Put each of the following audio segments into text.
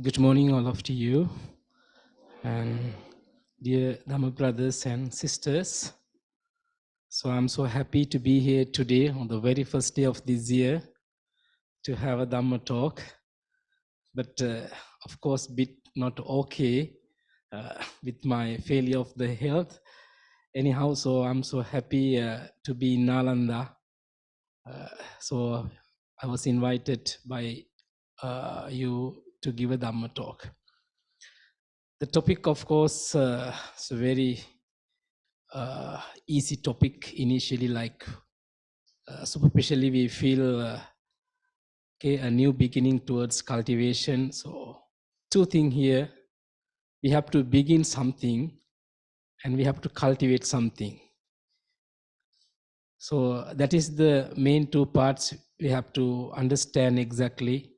Good morning, all of you, and dear Dhamma brothers and sisters. So I'm so happy to be here today on the very first day of this year to have a Dhamma talk. But of course, bit not okay with my failure of the health. Anyhow, so I'm so happy to be in Nalanda. So I was invited by you to give a Dhamma talk. The topic, of course, is a very easy topic initially, like superficially we feel okay, a new beginning towards cultivation. So two things here: we have to begin something and we have to cultivate something. So that is the main two parts. We have to understand exactly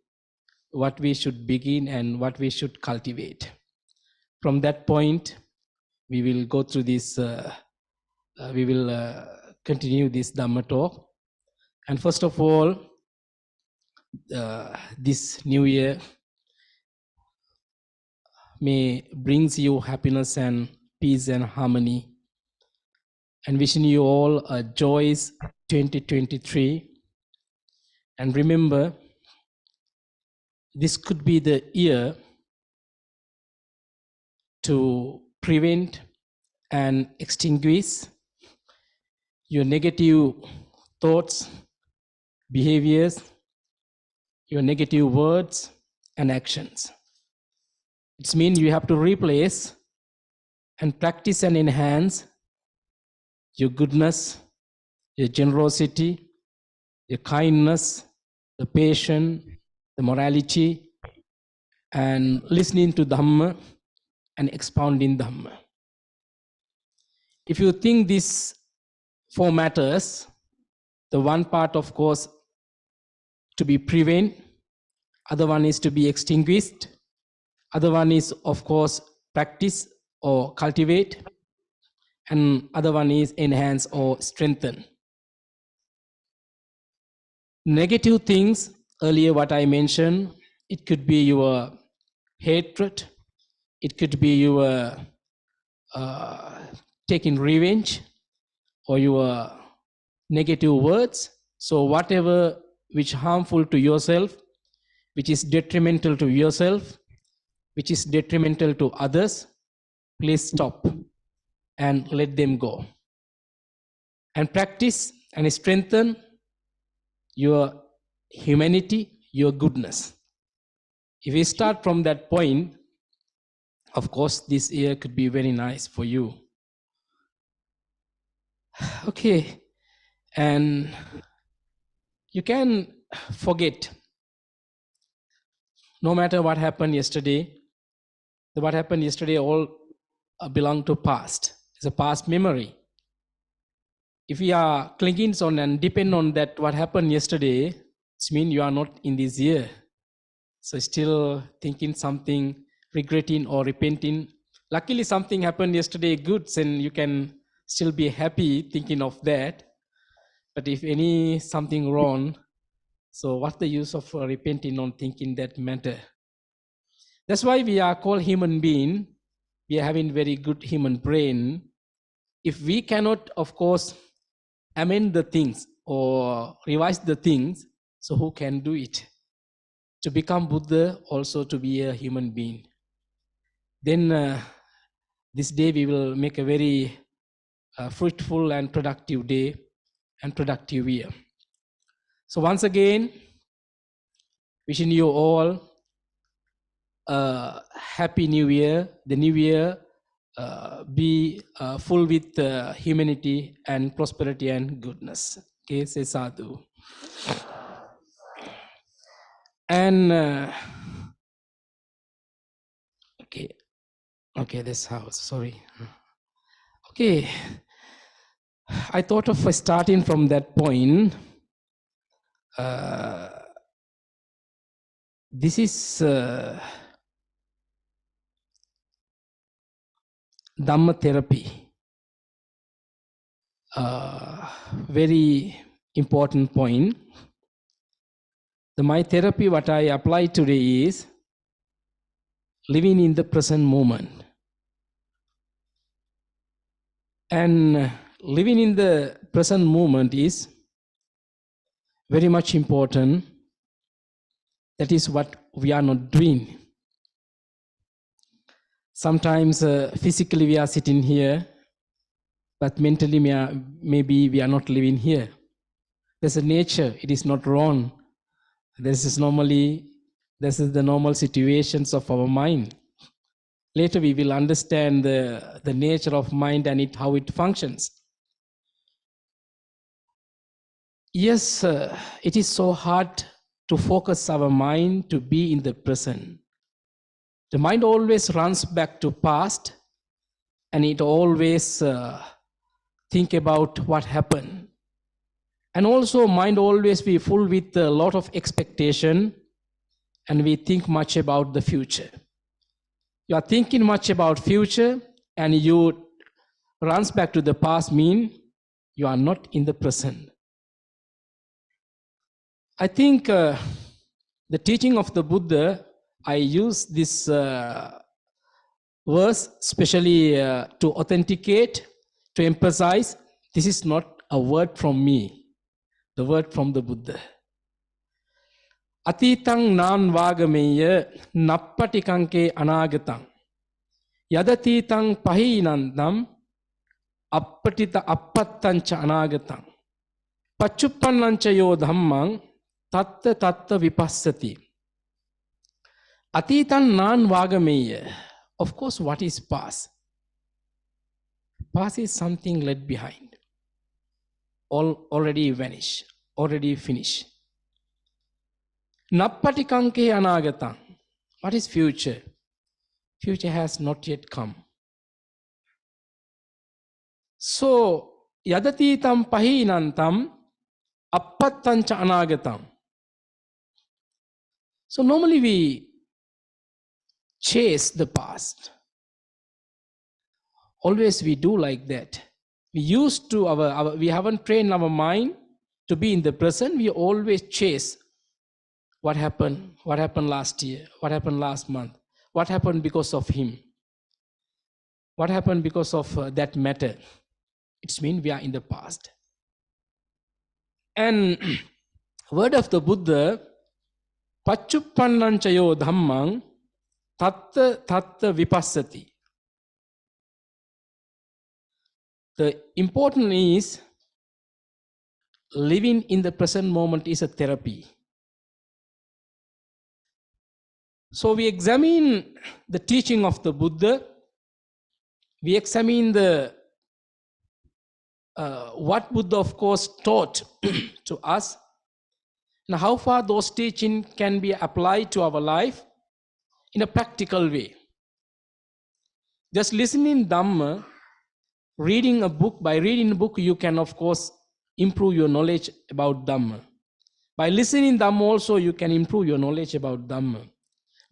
what we should begin and what we should cultivate. From that point, we will go through this, we will continue this Dhamma talk. And first of all, this new year may brings you happiness and peace and harmony. And wishing you all a joyous 2023. And remember, this could be the year to prevent and extinguish your negative thoughts, behaviors, your negative words and actions. It means you have to replace and practice and enhance your goodness, your generosity, your kindness, the patience, the morality, and listening to Dhamma and expounding Dhamma. If you think these four matters, the one part, of course, to be prevent, other one is to be extinguished, other one is, of course, practice or cultivate, and other one is enhance or strengthen. Negative things, earlier what I mentioned, it could be your hatred, it could be your taking revenge, or your negative words. So whatever which harmful to yourself, which is detrimental to yourself, which is detrimental to others, please stop and let them go. And practice and strengthen your humanity, your goodness. If we start from that point, of course, this year could be very nice for you. Okay, and you can forget, no matter what happened yesterday, what happened yesterday all belong to past. It's a past memory. If we are clinging on and depend on that what happened yesterday, it means you are not in this year. So still thinking something, regretting or repenting. Luckily something happened yesterday good, and you can still be happy thinking of that. But if any something wrong, so what's the use of repenting on thinking that matter? That's why we are called human being. We are having very good human brain. If we cannot, of course, amend the things or revise the things, so who can do it? To become Buddha, also to be a human being. Then this day we will make a very fruitful and productive day and productive year. So once again, wishing you all a happy new year. The new year be full with humanity and prosperity and goodness. Okay, say sadhu. And okay, this house, sorry. Okay, I thought of starting from that point. This is Dhamma therapy. Very important point. My therapy, what I apply today is living in the present moment. And living in the present moment is very much important. That is what we are not doing. Sometimes physically we are sitting here, but mentally maybe we are not living here. There's a nature, it is not wrong. This is the normal situations of our mind. Later we will understand the nature of mind and how it functions. Yes, it is so hard to focus our mind to be in the present. The mind always runs back to past, and it always think about what happened. And also mind always be full with a lot of expectation, and we think much about the future. You are thinking much about future and you runs back to the past, mean you are not in the present. I think the teaching of the Buddha, I use this verse especially to authenticate, to emphasize, this is not a word from me, the word from the Buddha. Atitang nan vagameya nappatikanke anagatang yadatītaṃ pahīnantam appatita appattanca anāgatang paccuppannañca yo dhammaṃ tatta tatta vipassati. Atītaṃ nan vagameya. Of course, what is past? Past is something left behind, already vanished, already finished. Nappatikanke anāgatang. What is future? Future has not yet come. So, yadatītaṃ pahīnantam appattanca anāgatam. So normally we chase the past. Always we do like that. We used to we haven't trained our mind to be in the present. We always chase what happened last year, what happened last month, what happened because of him, what happened because of that matter. It means we are in the past. And word of the Buddha, paccuppannañca yo dhammaṃ tatta tatta vipassati. The important is living in the present moment is a therapy. So we examine the teaching of the Buddha. We examine what Buddha, of course, taught to us, and how far those teachings can be applied to our life in a practical way. Just listening Dhamma, reading a book, by reading a book, you can, of course, improve your knowledge about Dhamma. By listening Dhamma also, you can improve your knowledge about Dhamma.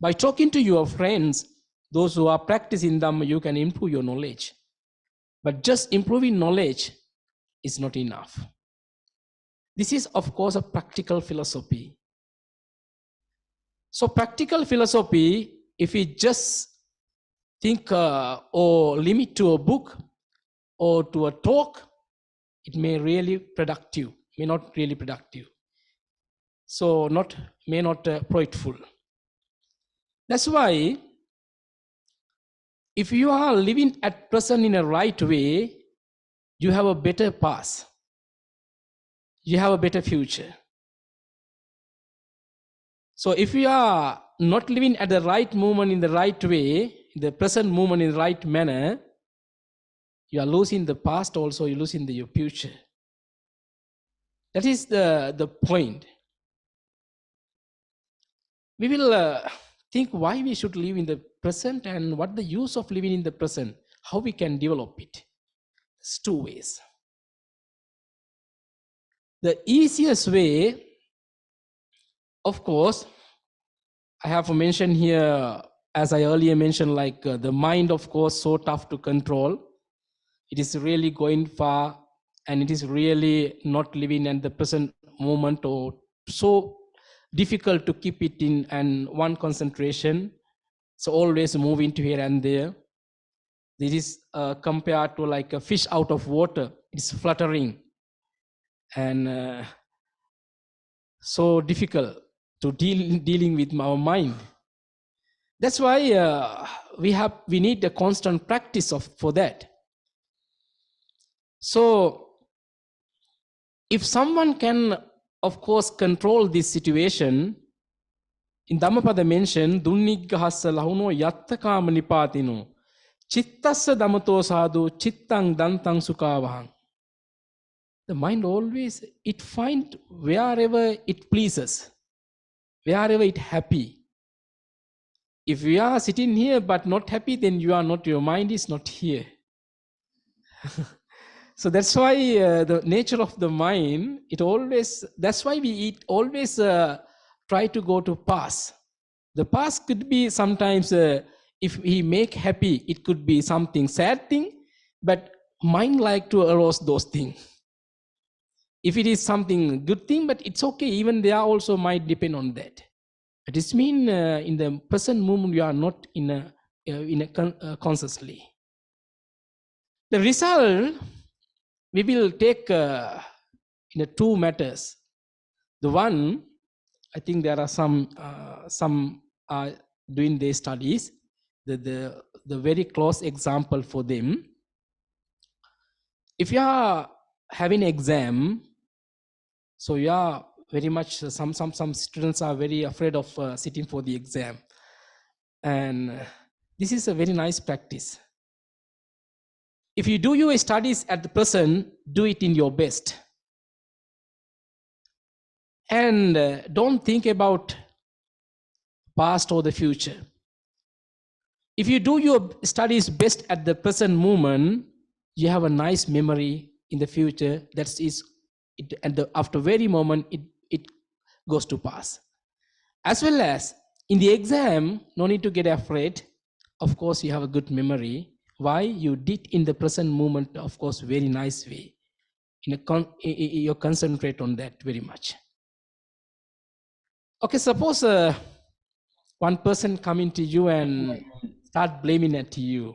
By talking to your friends, those who are practicing Dhamma, you can improve your knowledge. But just improving knowledge is not enough. This is, of course, a practical philosophy. So practical philosophy, if we just think or limit to a book or to a talk, it may really productive, may not really productive. So may not fruitful. That's why if you are living at present in a right way, you have a better past. You have a better future. So if you are not living at the right moment in the right way, the present moment in the right manner, you are losing the past also, you're losing your future. That is the point. We will think why we should live in the present and what the use of living in the present, how we can develop it. There's two ways. The easiest way, of course, I have mentioned here, as I earlier mentioned, like the mind, of course, so tough to control. It is really going far and it is really not living in the present moment, or so difficult to keep it in and one concentration. So always moving to here and there. This is compared to like a fish out of water. It's fluttering and so difficult to dealing with our mind. That's why we need a constant practice for that. So if someone can, of course, control this situation, in Dhammapada mentioned, Dunnigahassa lahuno yattakama nipatino, chittassa damato sadhu, chittang dantang sukavahang. The mind always, it finds wherever it pleases, wherever it happy. If you are sitting here but not happy, then you are not, your mind is not here. So that's why the nature of the mind, it always, that's why we always try to go to past. The past could be sometimes, if we make happy, it could be something sad thing, but mind like to arouse those things. If it is something good thing, but it's okay, even there also might depend on that. But it means in the present moment, you are not in a consciously. The result, we will take in two matters. The one, I think there are some are doing their studies. The very close example for them. If you are having exam, so you are very much, some students are very afraid of sitting for the exam. And this is a very nice practice. If you do your studies at the present, do it in your best. And don't think about past or the future. If you do your studies best at the present moment, you have a nice memory in the future. That is, after very moment, it goes to pass. As well as in the exam, no need to get afraid. Of course, you have a good memory. Why? You did in the present moment, of course, very nice way. You concentrate on that very much. Okay, suppose one person come into you and start blaming at you.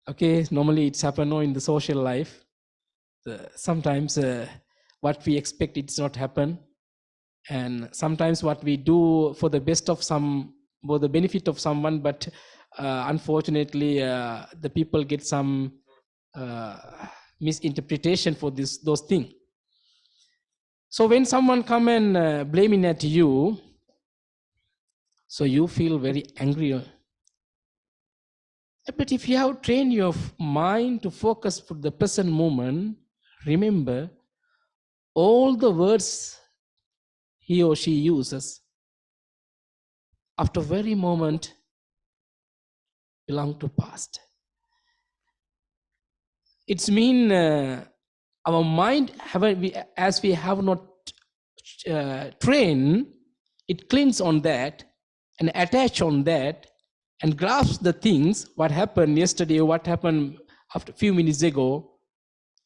Okay, normally it's happened in the social life. Sometimes what we expect it's not happen. And sometimes what we do for the best of for the benefit of someone, but unfortunately the people get some misinterpretation for those things. So when someone come and blaming at you, so you feel very angry. But if you have trained your mind to focus for the present moment, remember all the words he or she uses after very moment belong to past. It's mean our mind, as we have not trained, it clings on that and attach on that and grasps the things, what happened yesterday, what happened after a few minutes ago,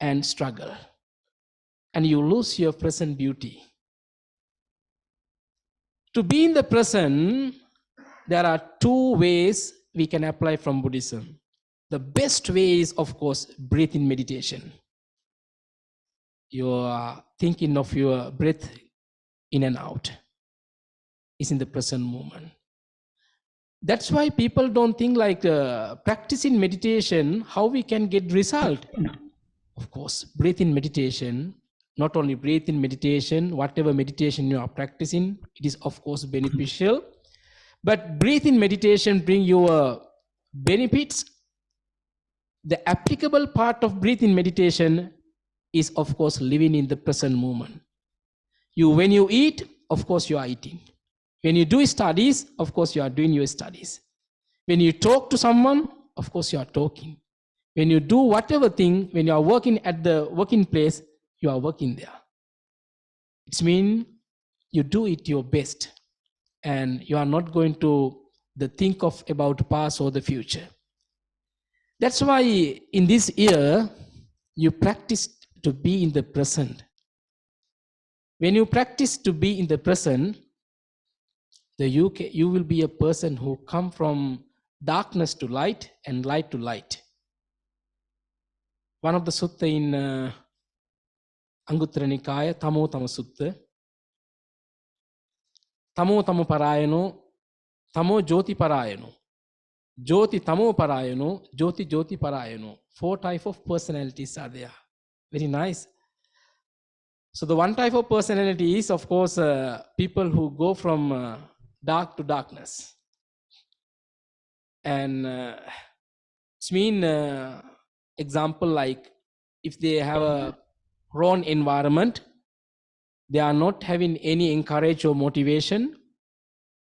and struggle. And you lose your present beauty. To be in the present, there are two ways we can apply from Buddhism. The best way is, of course, breathing meditation. You are thinking of your breath in and out. It's in the present moment. That's why people don't think like practicing meditation, how we can get result. Of course, breathing meditation, not only breathing meditation, whatever meditation you are practicing, it is of course beneficial. But breathing meditation bring you benefits. The applicable part of breathing meditation is of course living in the present moment. When you eat, of course you are eating. When you do studies, of course you are doing your studies. When you talk to someone, of course you are talking. When you do whatever thing, when you are working at the working place, you are working there. It means you do it your best and you are not going to think about past or the future. That's why in this year, you practice to be in the present. When you practice to be in the present, you will be a person who come from darkness to light and light to light. One of the sutta in Anguttara Nikaya, Tamo Tama Sutta, Tamo Tamo Parayano, Tamo Jyoti Parayano, Jyoti Tamo Parayano, Jyoti Jyoti Parayano. 4 types of personalities are there. Very nice. So the one type of personality is, of course, people who go from dark to darkness. And it's mean example like if they have a wrong environment, they are not having any encourage or motivation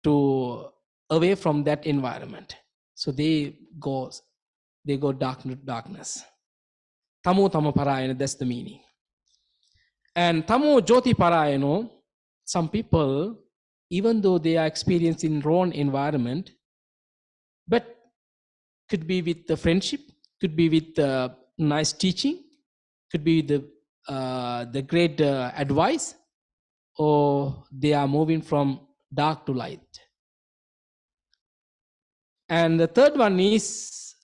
to away from that environment. So they go dark to darkness. Tamo Tamo Parayana, that's the meaning. And Tamo Jyoti Parayano, some people, even though they are experiencing wrong environment, but could be with the friendship, could be with nice teaching, could be the great advice, or they are moving from dark to light. And the third one is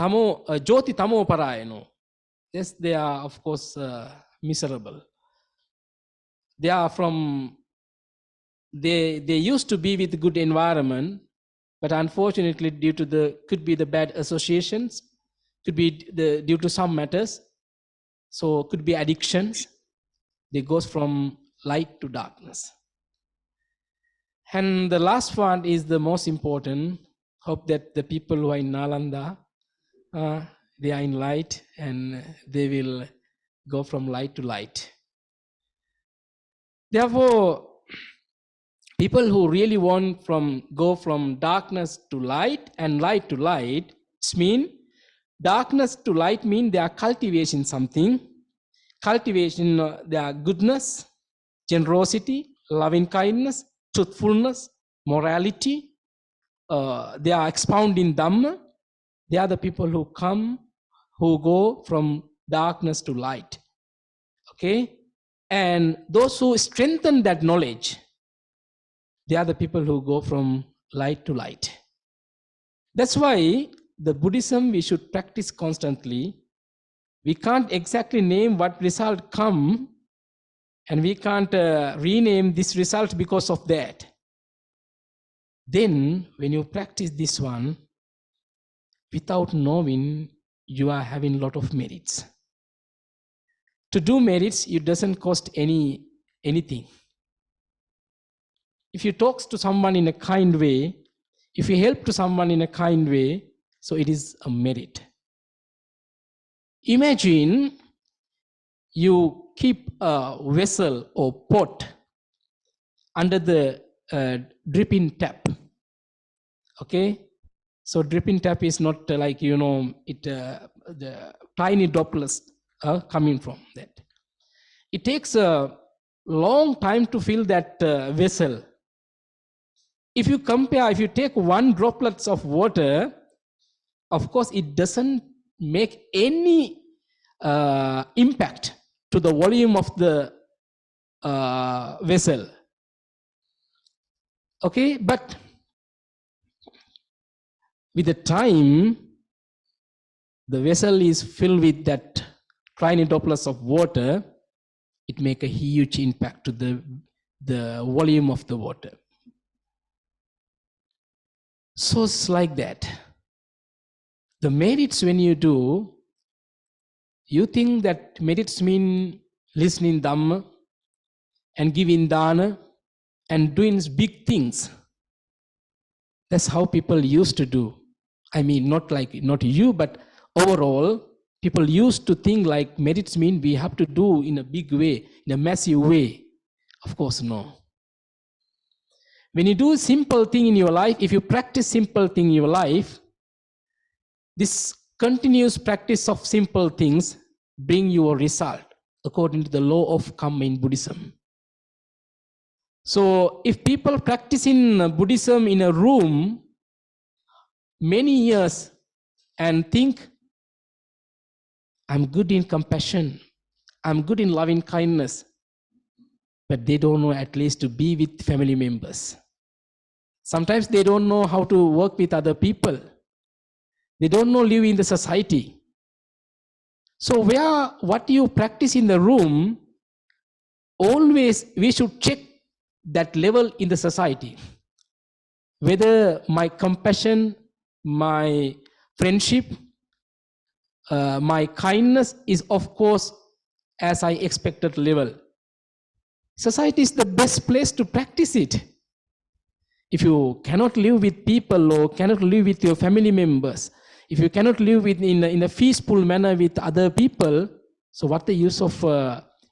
Jyoti Tamo Parayano. Yes, they are, of course, miserable. They are they used to be with good environment, but unfortunately could be the bad associations, could be due to some matters, so could be addictions. They goes from light to darkness. And the last one is the most important. Hope that the people who are in Nalanda, they are in light and they will go from light to light. Therefore, people who really want go from darkness to light and light to light, it means darkness to light means they are cultivating something. Cultivation, their goodness, generosity, loving kindness, truthfulness, morality. They are expounding Dhamma. They are the people who go from darkness to light. Okay? And those who strengthen that knowledge, they are the people who go from light to light. That's why the Buddhism we should practice constantly. We can't exactly name what result come, and we can't rename this result because of that. Then when you practice this one, without knowing, you are having a lot of merits. To do merits, it doesn't cost anything. If you talk to someone in a kind way, if you help to someone in a kind way, so it is a merit. Imagine you keep a vessel or pot under the dripping tap. Okay? So dripping tap is not like, the tiny droplets coming from that. It takes a long time to fill that vessel. If you take 1 droplets of water, of course, it doesn't make any impact to the volume of the vessel. Okay, but with the time, the vessel is filled with that tiny droplets of water, it make a huge impact to the volume of the water. So it's like that. The merits when you do, you think that merits mean listening Dhamma and giving dana and doing big things. That's how people used to do. I mean, not you, but overall, people used to think like merits mean we have to do in a big way, in a massive way. Of course, no. When you do a simple thing in your life, if you practice simple thing in your life, this continuous practice of simple things bring you a result according to the law of karma in Buddhism. So if people practice in Buddhism in a room many years and think, I'm good in compassion, I'm good in loving kindness, but they don't know at least to be with family members. Sometimes they don't know how to work with other people. They don't know live in the society. So what you practice in the room, always we should check that level in the society. Whether my compassion, my friendship, my kindness is of course as I expected level. Society is the best place to practice it. If you cannot live with people or cannot live with your family members, if you cannot live in a peaceful manner with other people, so what the use of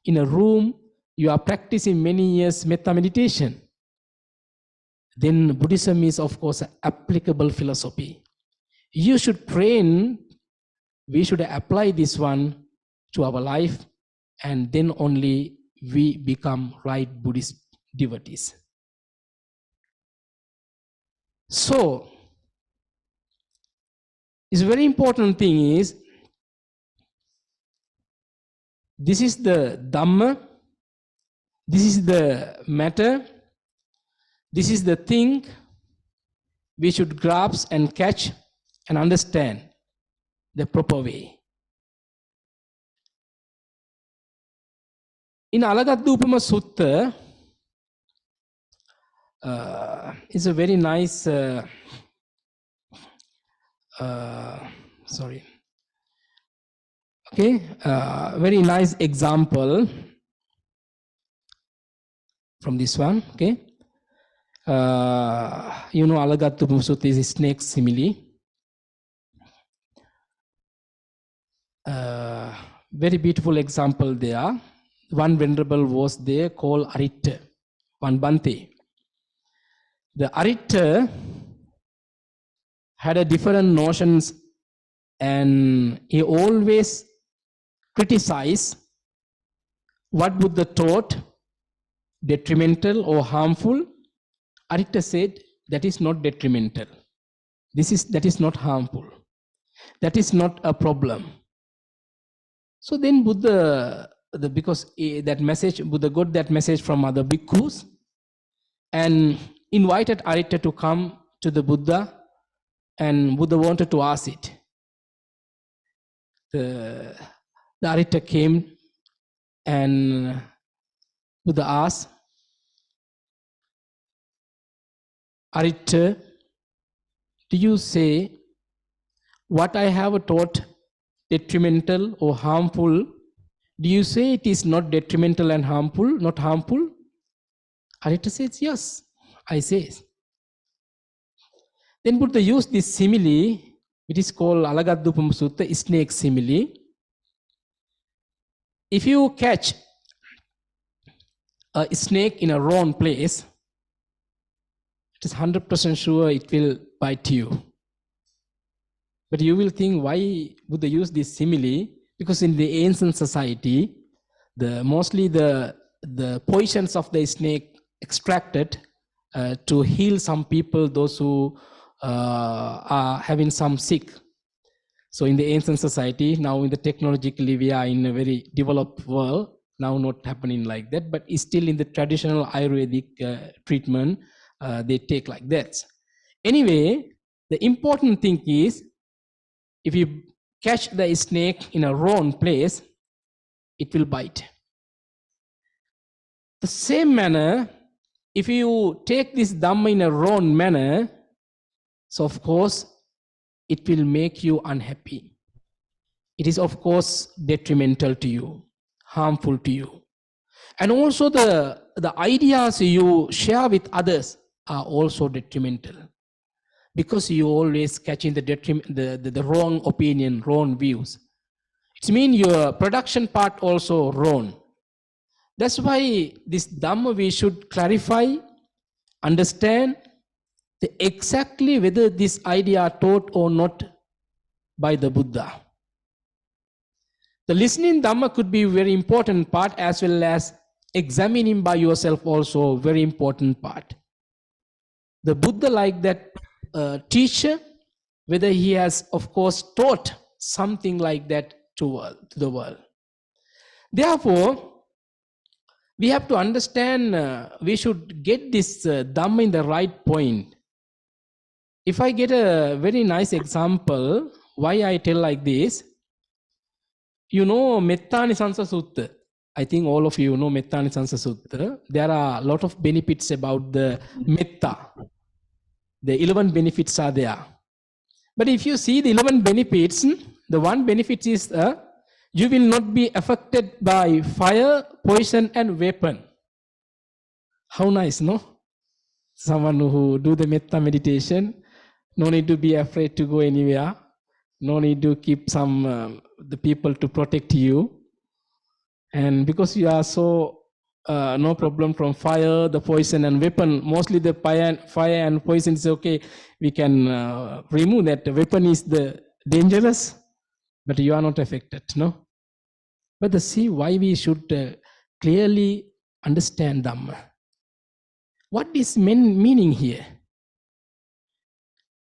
in a room you are practicing many years metta meditation? Then Buddhism is of course an applicable philosophy. You should train, we should apply this one to our life, and then only we become right Buddhist devotees. So, it's a very important thing is, this is the Dhamma, this is the matter, this is the thing we should grasp and catch and understand the proper way. In Alagadupama Sutta, it's a very nice, very nice example from this one. Okay, Alagadupama Sutta is a snake simile. Very beautiful example there. One venerable was there called Aritta, one Bante. The Aritta had a different notions, and he always criticized what Buddha taught detrimental or harmful. Aritta said that is not detrimental. That is not harmful. That is not a problem. So then Buddha, because that message, Buddha got that message from other bhikkhus and invited Aritta to come to the Buddha, and Buddha wanted to ask it. The Aritta came and Buddha asked, Aritta, do you say what I have taught detrimental or harmful? Do you say it is not detrimental and harmful, not harmful? Aritta says, yes, I say. Then Buddha used this simile, which is called Alagadupama Sutta, snake simile. If you catch a snake in a wrong place, it is 100% sure it will bite you. But you will think, why Buddha use this simile? Because in the ancient society, mostly the poisons of the snake extracted to heal some people, those who are having some sick. So in the ancient society, now in the technologically we are in a very developed world, now not happening like that, but it's still in the traditional Ayurvedic treatment, they take like that. Anyway, the important thing is, if you catch the snake in a wrong place, it will bite. The same manner, if you take this Dhamma in a wrong manner, so of course, it will make you unhappy. It is of course detrimental to you, harmful to you. And also the ideas you share with others are also detrimental, because you always catching the wrong opinion, wrong views. It means your production part also wrong. That's why this Dhamma we should clarify, understand exactly whether this idea taught or not by the Buddha. The listening Dhamma could be a very important part, as well as examining by yourself also very important part. The Buddha, like that teacher, whether he has of course taught something like that to the world. Therefore, we have to understand, we should get this Dhamma in the right point. If I get a very nice example, why I tell like this, you know, Mettanisansa Sutta. I think all of you know Mettanisansa Sutta. There are a lot of benefits about the Metta. The 11 benefits are there. But if you see the 11 benefits, the one benefit is you will not be affected by fire, poison, and weapon. How nice, no? Someone who do the metta meditation, no need to be afraid to go anywhere. No need to keep some the people to protect you. And because you are so no problem from fire, the poison and weapon, mostly the fire and poison is okay. We can remove that. The weapon is the dangerous, but you are not affected, no? But see why we should clearly understand Dhamma. What is meaning here?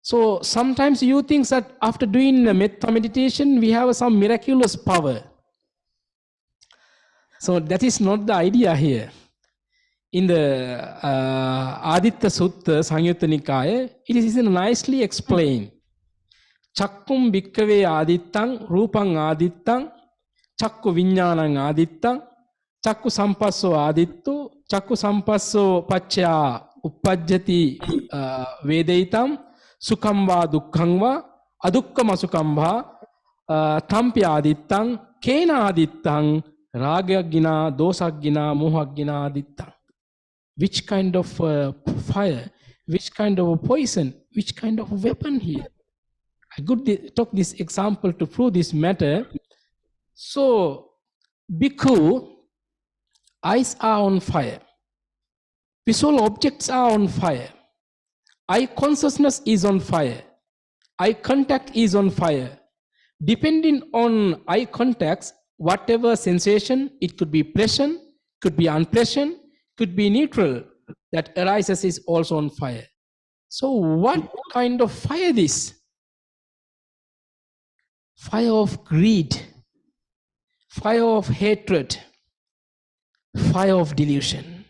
So sometimes you think that after doing metta meditation, we have some miraculous power. So that is not the idea here. In the Aditta Sutta, Samyutta Nikaya, it is nicely explained. Chakkum bhikkave adittang, rupang adittang, chakku viññānaṃ adittang, chakku sampasso adittu, chakku sampasso paccaya uppajjati vedaitam, sukham va dukkham va, adukkam asukham va, tampi adittang, kena adittang, ragagina, dosagina, mohagina adittang. Which kind of fire, which kind of poison, which kind of weapon here? I took this example to prove this matter. So, bhikkhu, eyes are on fire. Visual objects are on fire. Eye consciousness is on fire. Eye contact is on fire. Depending on eye contacts, whatever sensation, it could be pleasant, could be unpleasant, could be neutral, that arises is also on fire. So what kind of fire this? Fire of greed, fire of hatred, fire of delusion.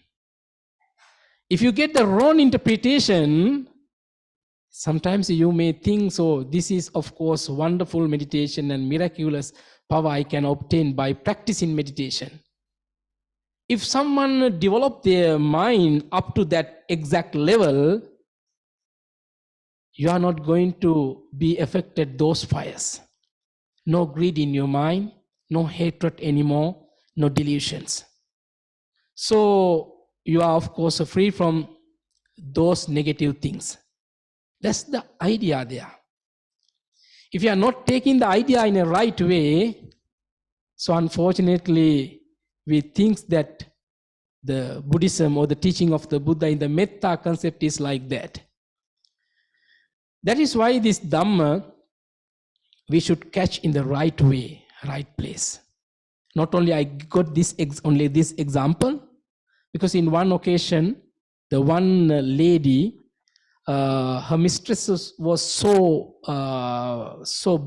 If you get the wrong interpretation, sometimes you may think, so this is of course wonderful meditation and miraculous power I can obtain by practicing meditation. If someone develop their mind up to that exact level, you are not going to be affected those fires. No greed in your mind, no hatred anymore, no delusions. So you are of course free from those negative things. That's the idea there. If you are not taking the idea in a right way, so unfortunately we think that the Buddhism or the teaching of the Buddha in the metta concept is like that. That is why this Dhamma we should catch in the right way, right place. Not only I got this only this example, because in one occasion, the one lady, her mistress was so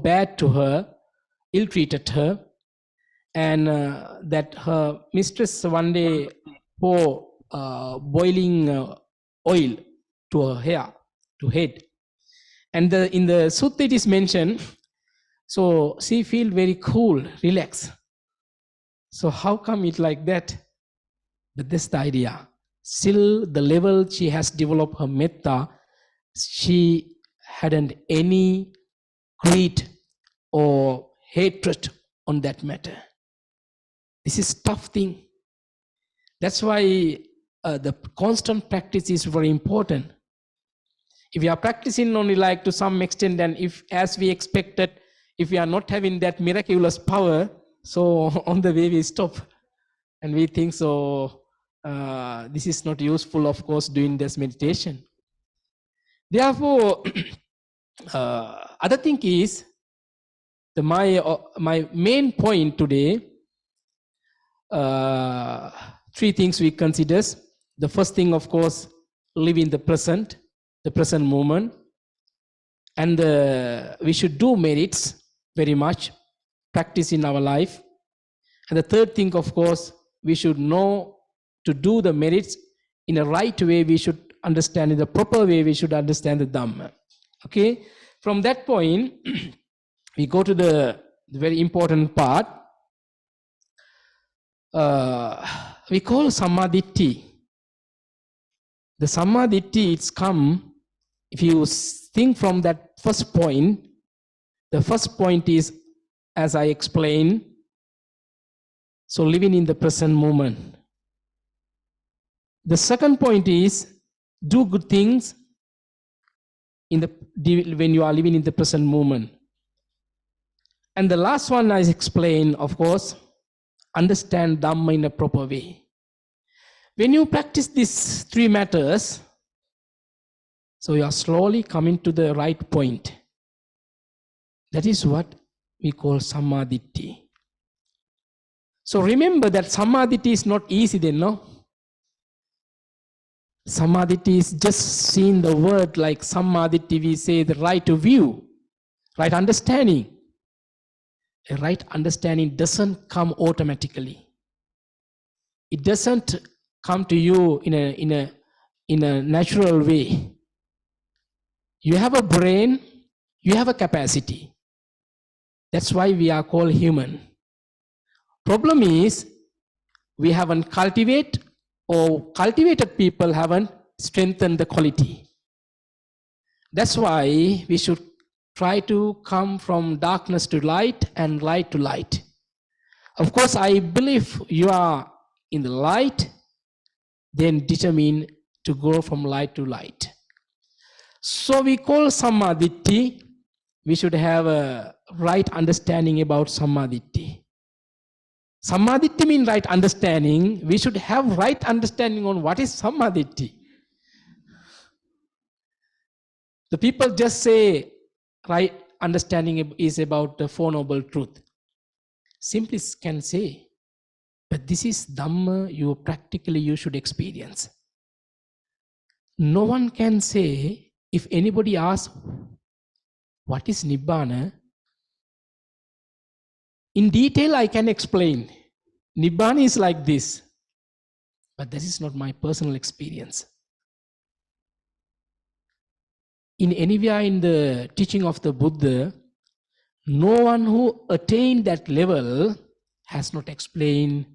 bad to her, ill-treated her, and that her mistress one day poured boiling oil to her hair, to head. And in the sutta it is mentioned, so she feel very cool, relaxed. So how come it like that? But that's the idea. Still the level she has developed her metta, she hadn't any greed or hatred on that matter. This is tough thing. That's why the constant practice is very important. If we are practicing only like to some extent, and if as we expected, if we are not having that miraculous power, so on the way we stop and we think so this is not useful, of course, doing this meditation. Therefore, other thing is my main point today. Three things we consider. The first thing, of course, live in the present moment, and we should do merits very much, practice in our life. And the third thing, of course, we should know to do the merits in a right way. We should understand in the proper way. We should understand the Dhamma. Okay, from that point, we go to the very important part. We call samadhi. The samadhi, it's come, if you think from that first point, the first point is, as I explained, so living in the present moment. The second point is, do good things when you are living in the present moment. And the last one I explained, of course, understand Dhamma in a proper way. When you practice these three matters, so you are slowly coming to the right point. That is what we call samadhi. So remember that samadhi is not easy then, no? Samadhi is just seeing the word like samadhi, we say the right view, right understanding. A right understanding doesn't come automatically. It doesn't come to you in a natural way. You have a brain, you have a capacity. That's why we are called human. Problem is, we haven't cultivated, or cultivated people haven't strengthened the quality. That's why we should try to come from darkness to light and light to light. Of course, I believe you are in the light, then determine to go from light to light. So we call samadhi. We should have a right understanding about samadhi. Samadhi means right understanding. We should have right understanding on what is samadhi. The people just say right understanding is about the Four Noble Truth. Simply can say, but this is Dhamma you should experience. No one can say, if anybody asks, what is Nibbana? In detail, I can explain. Nibbana is like this, but this is not my personal experience. In anywhere in the teaching of the Buddha, no one who attained that level has not explained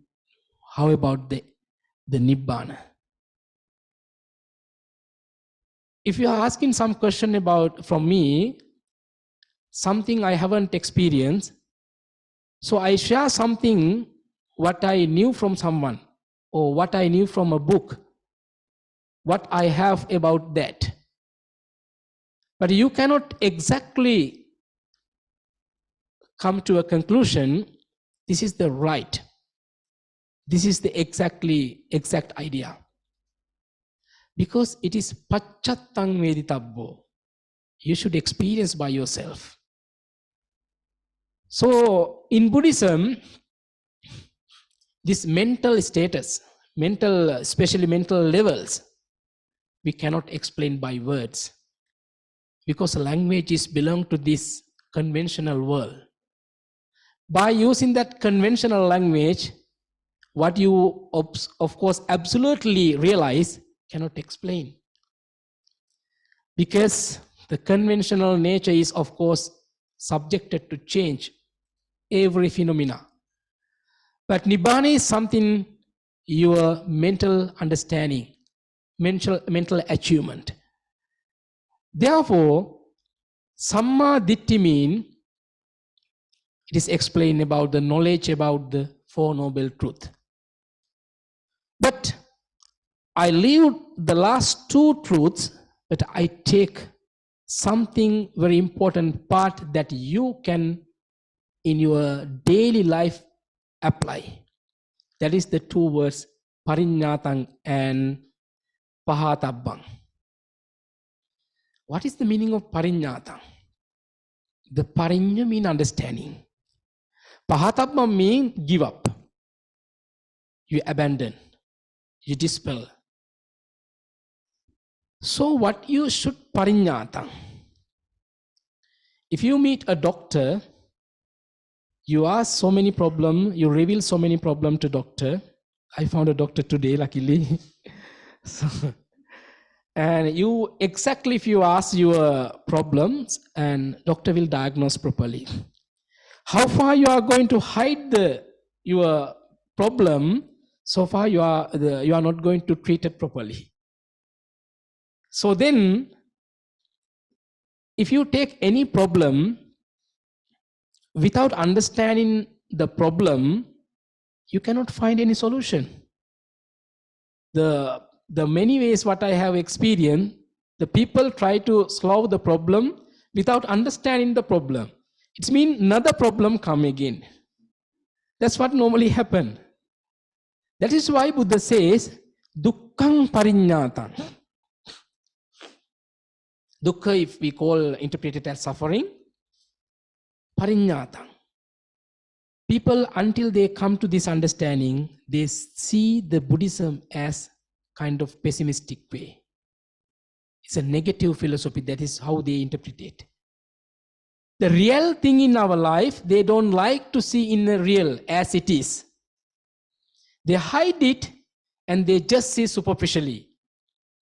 how about the Nibbana. If you are asking some question about from me, something I haven't experienced, so I share something what I knew from someone, or what I knew from a book, what I have about that. But you cannot exactly come to a conclusion, this is the right, this is the exact idea. Because it is pacchatang veditabbo. You should experience by yourself. So in Buddhism, this mental status, especially mental levels, we cannot explain by words. Because languages belong to this conventional world. By using that conventional language, what you of course absolutely realize cannot explain. Because the conventional nature is of course subjected to change every phenomena. But Nibbana is something your mental understanding, mental achievement. Therefore, samadhi means it is explained about the knowledge about the Four Noble Truth. But I leave the last two truths, but I take something very important part that you can in your daily life apply. That is the two words pariññātaṃ and pahātabbang. What is the meaning of pariññātaṃ? The pariñña means understanding. Pahātabbang means give up. You abandon. You dispel. So what you should pariññātaṃ? If you meet a doctor, you ask so many problems, you reveal so many problems to doctor. I found a doctor today, luckily. So, And you exactly, if you ask your problems, and doctor will diagnose properly. How far you are going to hide your problem, so far you are not going to treat it properly. So then, if you take any problem without understanding the problem, you cannot find any solution. The many ways what I have experienced, the people try to solve the problem without understanding the problem. It means another problem come again. That's what normally happen. That is why Buddha says, dukkhaṃ pariññātaṃ. Dukkha, if we interpret it as suffering, pariññātaṃ. People, until they come to this understanding, they see the Buddhism as kind of pessimistic way. It's a negative philosophy. That is how they interpret it. The real thing in our life, they don't like to see in the real as it is. They hide it and they just see superficially.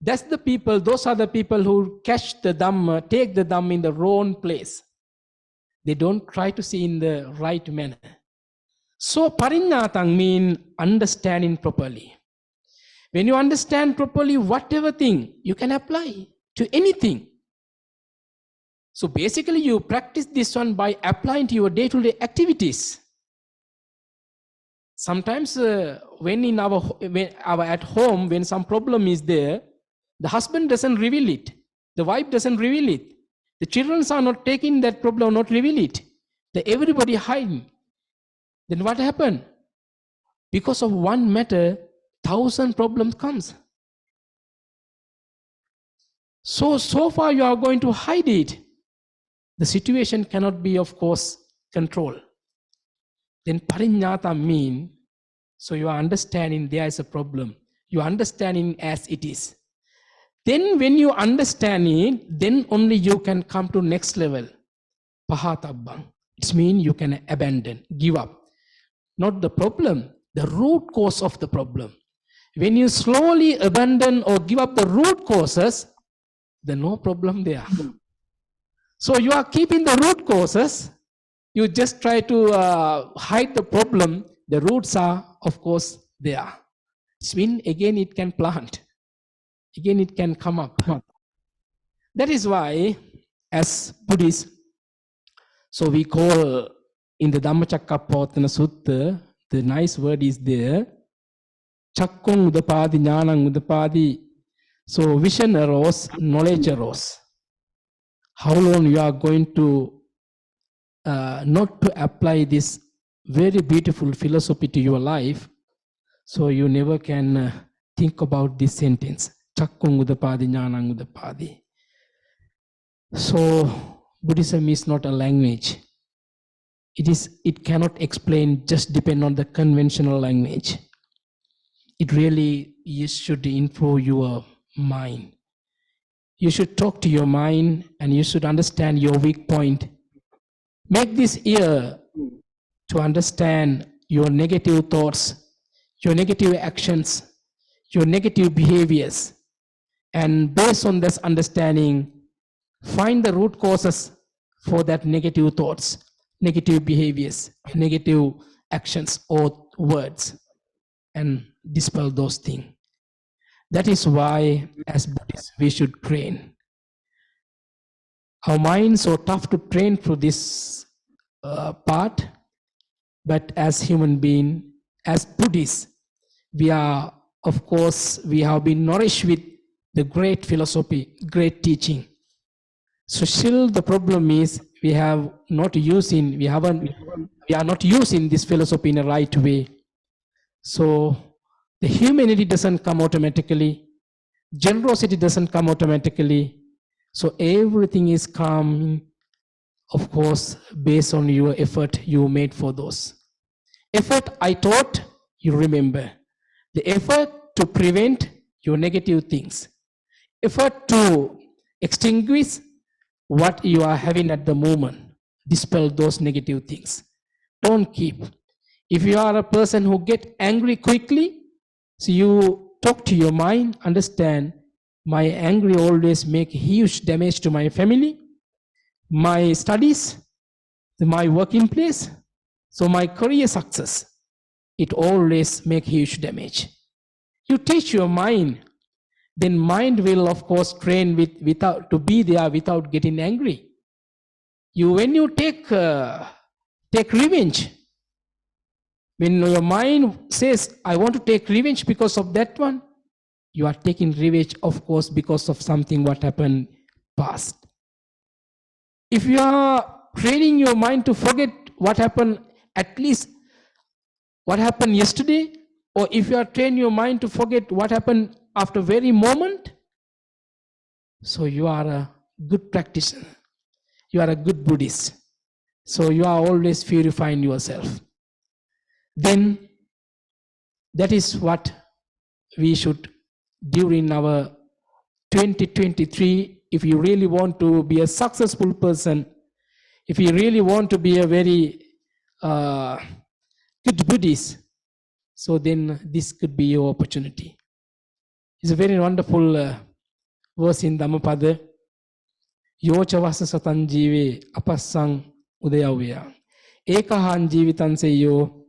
That's the people, those are the people who catch the Dhamma, take the Dhamma in the wrong place. They don't try to see in the right manner. So pariññātaṃ means understanding properly. When you understand properly, whatever thing you can apply to anything. So basically you practice this one by applying to your day-to-day activities. Sometimes when at home, when some problem is there, the husband doesn't reveal it. The wife doesn't reveal it. The children are not taking that problem, not reveal it. Everybody hiding. Then what happened? Because of one matter, 1,000 problems comes. So far you are going to hide it. The situation cannot be, of course, controlled. Then pariññātaṃ means, so you are understanding there is a problem. You are understanding as it is. Then when you understand it, then only you can come to next level. Pahatabbang. It means you can abandon, give up. Not the problem, the root cause of the problem. When you slowly abandon or give up the root causes, then no problem there. So you are keeping the root causes, you just try to hide the problem. The roots are, of course, there. It means again it can plant. Again it can come up. That is why, as Buddhists, so we call in the Dhammacakkappavattana Sutta, the nice word is there, Chakkung udapadi, Jnanang udapadi. So vision arose, knowledge arose. How long you are going to not to apply this very beautiful philosophy to your life, so you never can think about this sentence. Chakkung udapadi, Jnanang udapadi. So Buddhism is not a language. It cannot explain, just depend on the conventional language. It really should improve your mind. You should talk to your mind and you should understand your weak point. Make this ear to understand your negative thoughts, your negative actions, your negative behaviors. And based on this understanding, find the root causes for that negative thoughts, negative behaviors, negative actions or words, and dispel those things. That is why, as Buddhists, we should train. Our minds so tough to train through this part, but as human beings, as Buddhists, we are, of course, we have been nourished with the great philosophy, great teaching. So still the problem is we are not using this philosophy in a right way. So the humanity doesn't come automatically. Generosity doesn't come automatically. So everything is coming, of course, based on your effort you made for those. Effort I taught, you remember. The effort to prevent your negative things. Effort to extinguish what you are having at the moment. Dispel those negative things. Don't keep. If you are a person who gets angry quickly, so you talk to your mind, understand My anger always make huge damage to my family, my studies, my working place, so my career success. It always make huge damage. You teach your mind, then mind will of course train without to be there without getting angry. When you take revenge, when your mind says, I want to take revenge because of that one, you are taking revenge, of course, because of something what happened past. If you are training your mind to forget what happened, at least what happened yesterday, or if you are training your mind to forget what happened after very moment, so you are a good practitioner. You are a good Buddhist. So you are always purifying yourself. Then that is what we should do in our 2023. If you really want to be a successful person, if you really want to be a very good Buddhist, so then this could be your opportunity. It's a very wonderful verse in Dhammapada. Yocha vasa satan jive apassang udayavya. Ekahan jivitan seyo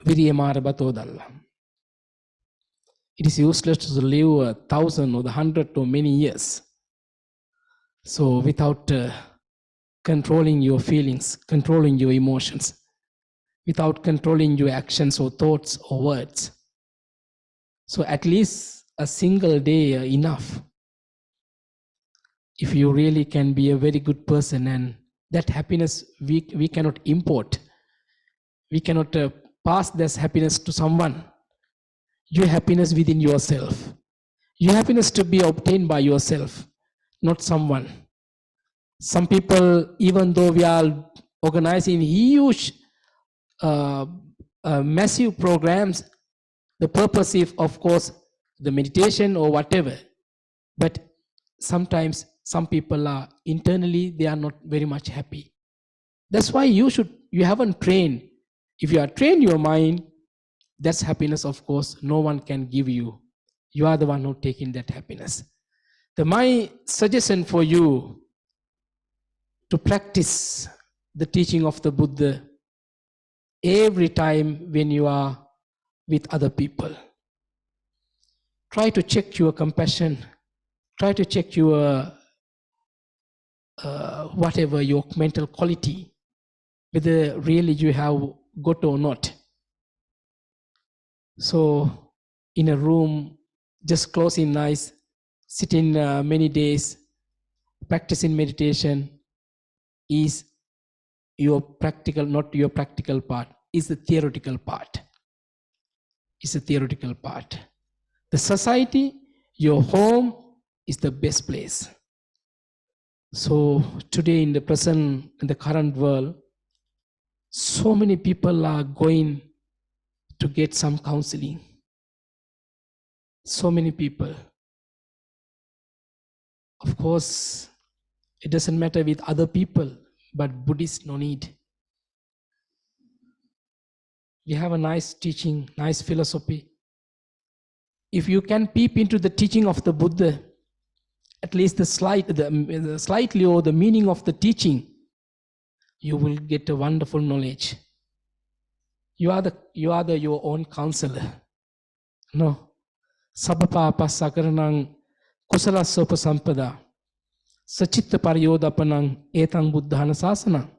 viriyamara batodalla. It is useless to live 1,000 or 100 or many years. So without controlling your feelings, controlling your emotions, without controlling your actions or thoughts or words. So at least a single day enough. If you really can be a very good person, and that happiness we cannot import. We cannot pass this happiness to someone. Your happiness within yourself. Your happiness to be obtained by yourself, not someone. Some people, even though we are organizing huge, massive programs, the purpose is, of course, the meditation or whatever. But sometimes some people are internally, they are not very much happy. That's why you haven't trained. If you are trained your mind, that's happiness, of course, no one can give you. You are the one who taking that happiness. My suggestion for you to practice the teaching of the Buddha every time when you are with other people. Try to check your compassion. Try to check your whatever your mental quality, whether really you have got or not. So in a room, just closing eyes, sitting many days, practicing meditation is your practical, not your practical part, is the theoretical part. It's a theoretical part. The society, your home is the best place. So today in the present, in the current world, so many people are going to get some counseling. So many people. Of course, it doesn't matter with other people, but Buddhists no need. We have a nice teaching, nice philosophy. If you can peep into the teaching of the Buddha, at least slightly or the meaning of the teaching, you will get a wonderful knowledge. You are your own counselor. No. Sabapapa sakaranang kusala sopa sampada sachitta pariyodapanang etang buddhana sasana.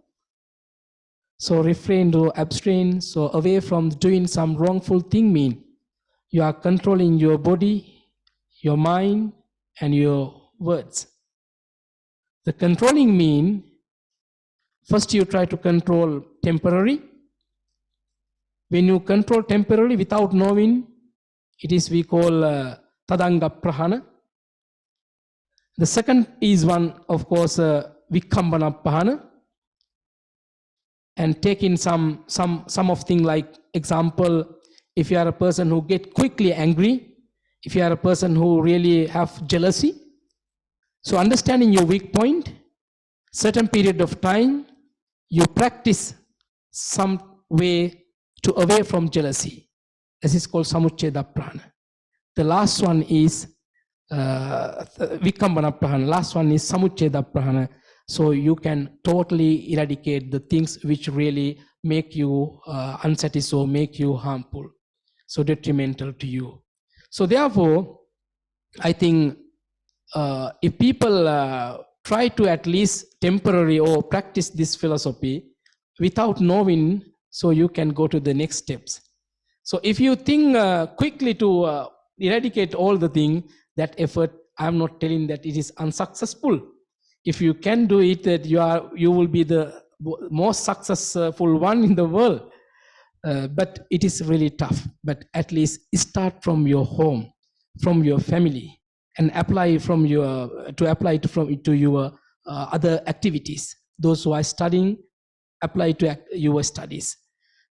So refrain or abstain, so away from doing some wrongful thing mean you are controlling your body, your mind, and your words. The controlling mean, first you try to control temporary. When you control temporarily without knowing, it is we call tadanga prahana. The second is one, of course, vikambana prahana. And taking some of things like example, if you are a person who get quickly angry, if you are a person who really have jealousy, so understanding your weak point, certain period of time, you practice some way to away from jealousy. This is called samucceda prana. The last one is Vikambana Prahana. Last one is Samucheda Prahana. So you can totally eradicate the things which really make you unsatisfied or make you harmful, so detrimental to you. So therefore, I think if people try to at least temporary or practice this philosophy without knowing, so you can go to the next steps. So if you think quickly to eradicate all the thing, that effort, I'm not telling that it is unsuccessful. If you can do it, that you will be the most successful one in the world. But it is really tough. But at least start from your home, from your family, and apply from your to your other activities. Those who are studying, apply to your studies.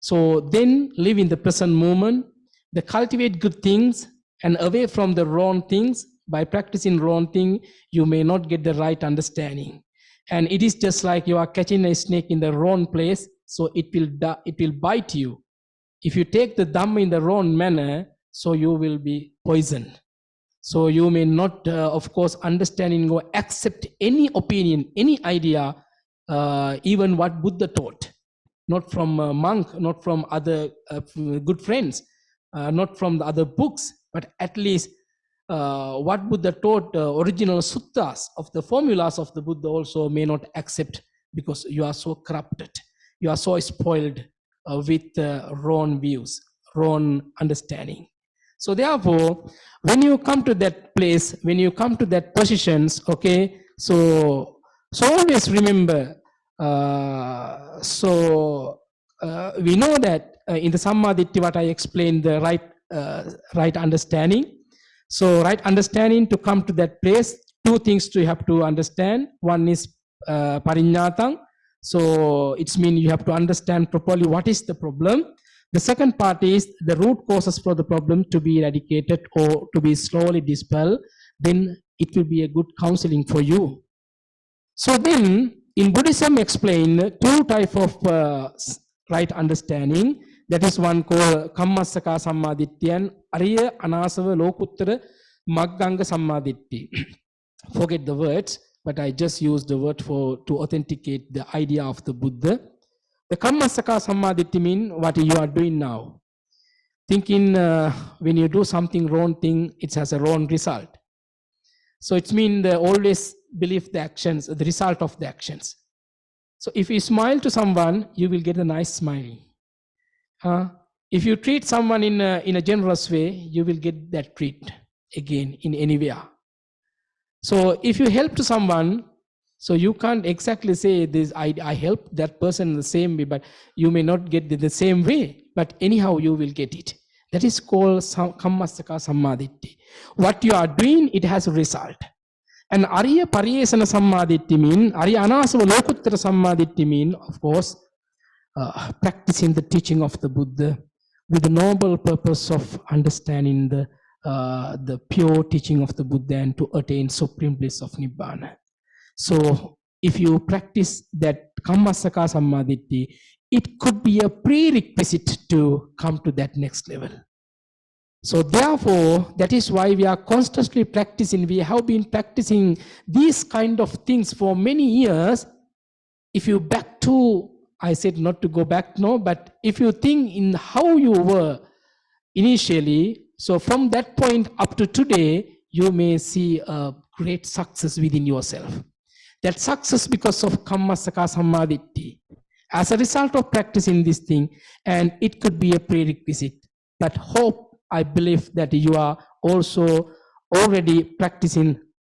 So then live in the present moment, the cultivate good things and away from the wrong things. By practicing wrong thing, you may not get the right understanding. And it is just like you are catching a snake in the wrong place, so it will bite you. If you take the Dhamma in the wrong manner, so you will be poisoned. So you may not, of course, understanding or accept any opinion, any idea, even what Buddha taught. Not from a monk, not from other good friends, not from the other books, but at least what Buddha taught, original suttas of the formulas of the Buddha also may not accept, because you are so corrupted, you are so spoiled with wrong views, wrong understanding. So therefore, when you come to that place, when you come to that positions, okay, so always remember, we know that in the Sammaditthi, what I explained, the right understanding. So right understanding, to come to that place, two things you have to understand. One is pariññātaṃ. So it's mean you have to understand properly what is the problem. The second part is the root causes for the problem to be eradicated or to be slowly dispelled. Then it will be a good counseling for you. So then in Buddhism explain two type of right understanding. That is one called Kammasaka Sammaditthi and Ariya Anasava Lokuttara Magganga Sammaditthi. Forget the words, but I just use the word to authenticate the idea of the Buddha. The Kammasaka Sammaditthi mean what you are doing now. Thinking when you do something wrong thing, it has a wrong result. So it's mean the always believe the actions, the result of the actions. So if you smile to someone, you will get a nice smiling. If you treat someone in a generous way, you will get that treat again in anywhere. So if you help to someone, so you can't exactly say this, I help that person in the same way, but you may not get it the same way, but anyhow you will get it. That is called Kammasaka Sammaditthi. What you are doing, it has a result. And Ariya Pariyesana Sammaditthi mean, Ariya Anasava Lokuttara Sammaditthi mean, of course, practicing the teaching of the Buddha with the noble purpose of understanding the pure teaching of the Buddha and to attain supreme bliss of Nibbana. So if you practice that Kammasaka Sammaditthi, it could be a prerequisite to come to that next level. So therefore, that is why we are constantly practicing. We have been practicing these kind of things for many years. If you back to, I said not to go back, no, but if you think in how you were initially, so from that point up to today, you may see a great success within yourself. That success because of Kammasaka Sammaditthi. As a result of practicing this thing, and it could be a prerequisite. But hope, I believe that you are also already practicing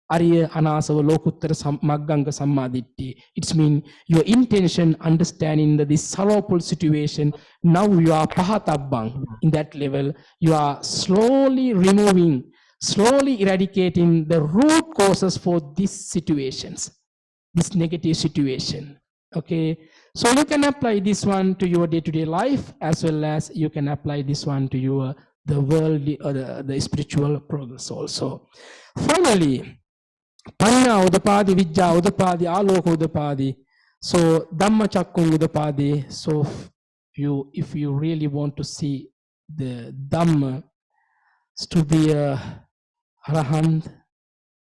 Ariya Anasava Lokuttara Magganga Sammaditthi. It's mean your intention, understanding that this sorrowful situation, now you are Pahatabbang in that level. You are slowly removing, slowly eradicating the root causes for these situations, this negative situation. Okay, so you can apply this one to your day-to-day life, as well as you can apply this one to your the worldly or the spiritual progress also. Finally, Panya Udapadi, Vijja Udapadi, Aloka Udapadi. So Dhamma Chakkung Udapadi. So if you really want to see the Dhamma to be a Arahant,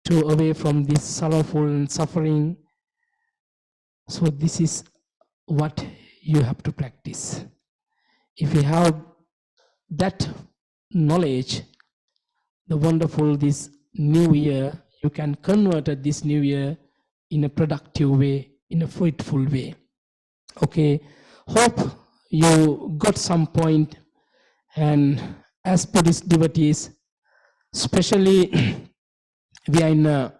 to away from this sorrowful and suffering. So this is what you have to practice. If you have that knowledge, the wonderful this new year, you can convert this new year in a productive way, in a fruitful way. Okay, hope you got some point. And as Buddhist devotees, especially we are in a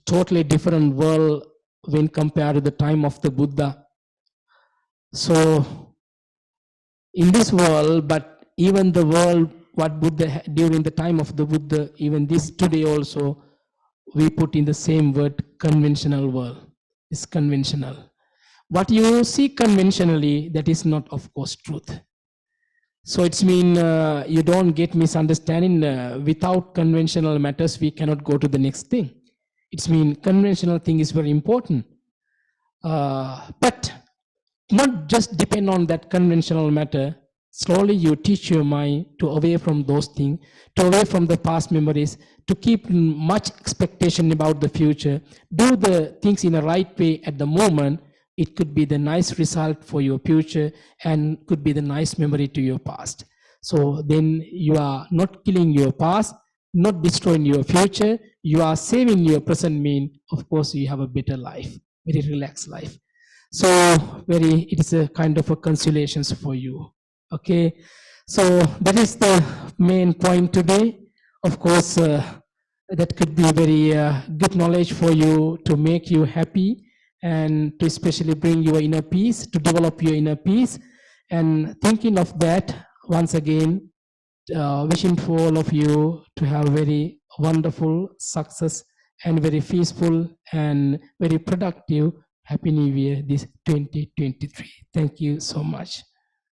totally different world when compared to the time of the Buddha. So in this world, but even the world what Buddha during the time of the Buddha, even this today also, we put in the same word, conventional world. It's conventional. What you see conventionally, that is not, of course, truth. So it's mean you don't get misunderstanding. Without conventional matters, we cannot go to the next thing. It's mean conventional thing is very important, but not just depend on that conventional matter. Slowly you teach your mind to away from those things, to away from the past memories, to keep much expectation about the future. Do the things in the right way at the moment. It could be the nice result for your future and could be the nice memory to your past. So then you are not killing your past, not destroying your future. You are saving your present mean. Of course, you have a better life, very relaxed life. So it is a kind of a consolations for you. Okay, so that is the main point today. Of course, that could be very good knowledge for you to make you happy and to especially bring your inner peace, to develop your inner peace. And thinking of that, once again, wishing for all of you to have very wonderful success and very peaceful and very productive Happy New Year this 2023. Thank you so much.